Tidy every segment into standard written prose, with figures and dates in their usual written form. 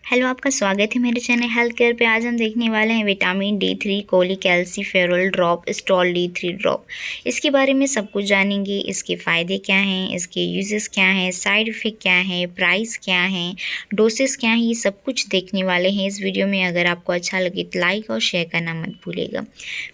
Hello, आपका स्वागत है मेरे चैनल हेल्थ केयर पे। आज हम देखने वाले हैं vitamin D3 cholecalciferol drop stall D3 drop. इसके बारे में सब कुछ जानेंगे। इसके फ़ायदे क्या हैं, इसके यूजेस क्या हैं, साइड इफ़ेक्ट क्या है, प्राइस क्या है, डोसेस क्या हैं, ये सब कुछ देखने वाले हैं इस वीडियो में। अगर आपको अच्छा लगे तो लाइक और शेयर करना मत भूलिएगा।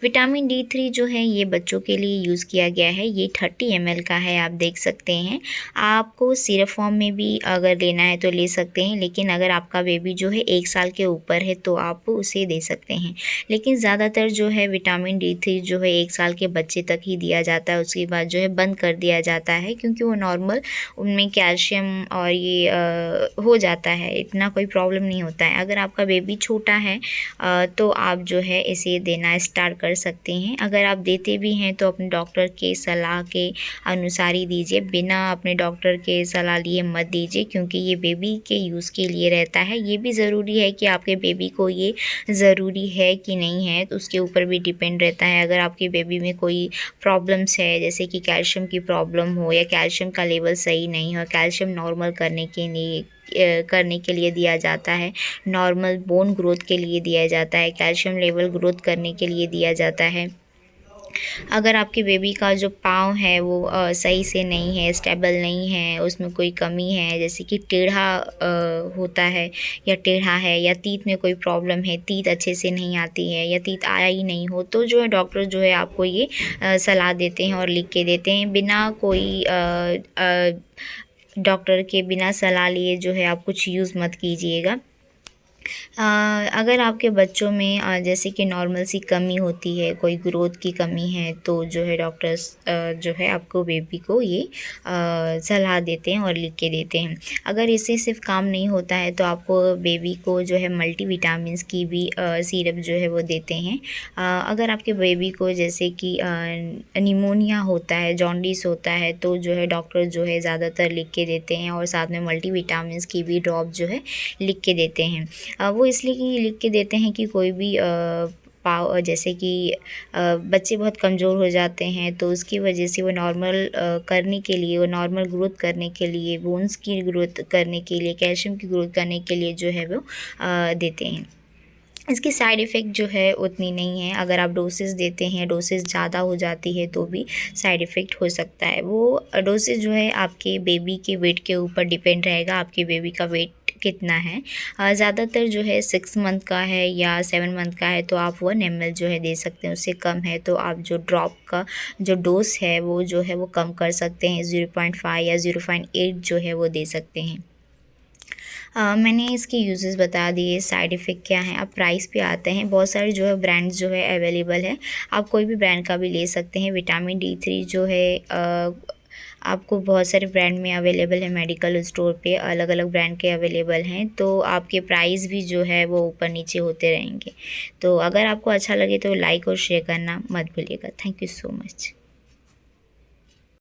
विटामिन D3 जो है ये बच्चों के लिए यूज़ किया गया है। ये 30 ml का है, आप देख सकते हैं। आपको सिरप फॉर्म में भी अगर लेना है तो ले सकते हैं, लेकिन अगर आपका बेबी जो है 1 साल के ऊपर है तो आप उसे दे सकते हैं। लेकिन ज़्यादातर जो है विटामिन D3 जो है 1 साल के बच्चे तक ही दिया जाता है, उसके बाद जो है बंद कर दिया जाता है, क्योंकि वो नॉर्मल उनमें कैल्शियम और ये हो जाता है, इतना कोई प्रॉब्लम नहीं होता है। अगर आपका बेबी छोटा है तो आप जो है इसे देना स्टार्ट कर सकते हैं। अगर आप देते भी हैं तो अपने डॉक्टर के सलाह के अनुसार ही दीजिए, बिना अपने डॉक्टर के सलाह लिए मत दीजिए, क्योंकि ये बेबी के यूज़ के लिए रहता है। ये भी ज़रूरी है कि आपके बेबी को ये ज़रूरी है कि नहीं है, तो उसके ऊपर भी डिपेंड रहता है। अगर आपके बेबी में कोई प्रॉब्लम्स है, जैसे कि कैल्शियम की प्रॉब्लम हो या कैल्शियम का लेवल सही नहीं हो, कैल्शियम नॉर्मल करने के लिए दिया जाता है, नॉर्मल बोन ग्रोथ के लिए दिया जाता है, कैल्शियम लेवल ग्रोथ करने के लिए दिया जाता है। अगर आपके बेबी का जो पाँव है वो सही से नहीं है, स्टेबल नहीं है, उसमें कोई कमी है, जैसे कि टेढ़ा होता है या टेढ़ा है, या तीत में कोई प्रॉब्लम है, तीत अच्छे से नहीं आती है या तीत आया ही नहीं हो, तो जो है डॉक्टर जो है आपको ये सलाह देते हैं और लिख के देते हैं। बिना कोई डॉक्टर के बिना सलाह लिए जो है आप कुछ यूज़ मत कीजिएगा। अगर आपके बच्चों में जैसे कि नॉर्मल सी कमी होती है, कोई ग्रोथ की कमी है, तो जो है डॉक्टर्स जो है आपको बेबी को ये सलाह देते हैं और लिख के देते हैं। अगर इससे सिर्फ काम नहीं होता है तो आपको बेबी को जो है मल्टीविटामिन्स की भी सिरप जो है वो देते हैं। अगर आपके बेबी को जैसे कि निमोनिया होता है, जॉन्डिस होता है, तो जो है डॉक्टर जो है ज़्यादातर लिख के देते हैं और साथ में मल्टीविटामिन्स की भी ड्रॉप जो है लिख के देते हैं। वो इसलिए कि लिख के देते हैं कि कोई भी पाव जैसे कि बच्चे बहुत कमज़ोर हो जाते हैं, तो उसकी वजह से वो नॉर्मल करने के लिए, वो नॉर्मल ग्रोथ करने के लिए, बोन्स की ग्रोथ करने के लिए, कैल्शियम की ग्रोथ करने के लिए जो है वो देते हैं। इसकी साइड इफ़ेक्ट जो है उतनी नहीं है। अगर आप डोसेस देते हैं, डोसेस ज़्यादा हो जाती है तो भी साइड इफ़ेक्ट हो सकता है। वो डोसेस जो है आपके बेबी के वेट के ऊपर डिपेंड रहेगा, आपके बेबी का वेट कितना है। ज़्यादातर जो है 6 मंथ का है या 7 मंथ का है तो आप 1 ml जो है दे सकते हैं। उससे कम है तो आप जो ड्रॉप का जो डोज़ है वो जो है वो कम कर सकते हैं, 0.5 या 0.8 जो है वो दे सकते हैं। मैंने इसके यूजेस बता दिए, साइड इफ़ेक्ट क्या है। अब प्राइस पे आते हैं। बहुत सारे जो है ब्रांड्स जो है अवेलेबल है, आप कोई भी ब्रांड का भी ले सकते हैं। विटामिन D3 जो है आपको बहुत सारे ब्रांड में अवेलेबल है, मेडिकल स्टोर पे अलग अलग ब्रांड के अवेलेबल हैं, तो आपके प्राइस भी जो है वो ऊपर नीचे होते रहेंगे। तो अगर आपको अच्छा लगे तो लाइक और शेयर करना मत भूलिएगा। Thank you so much.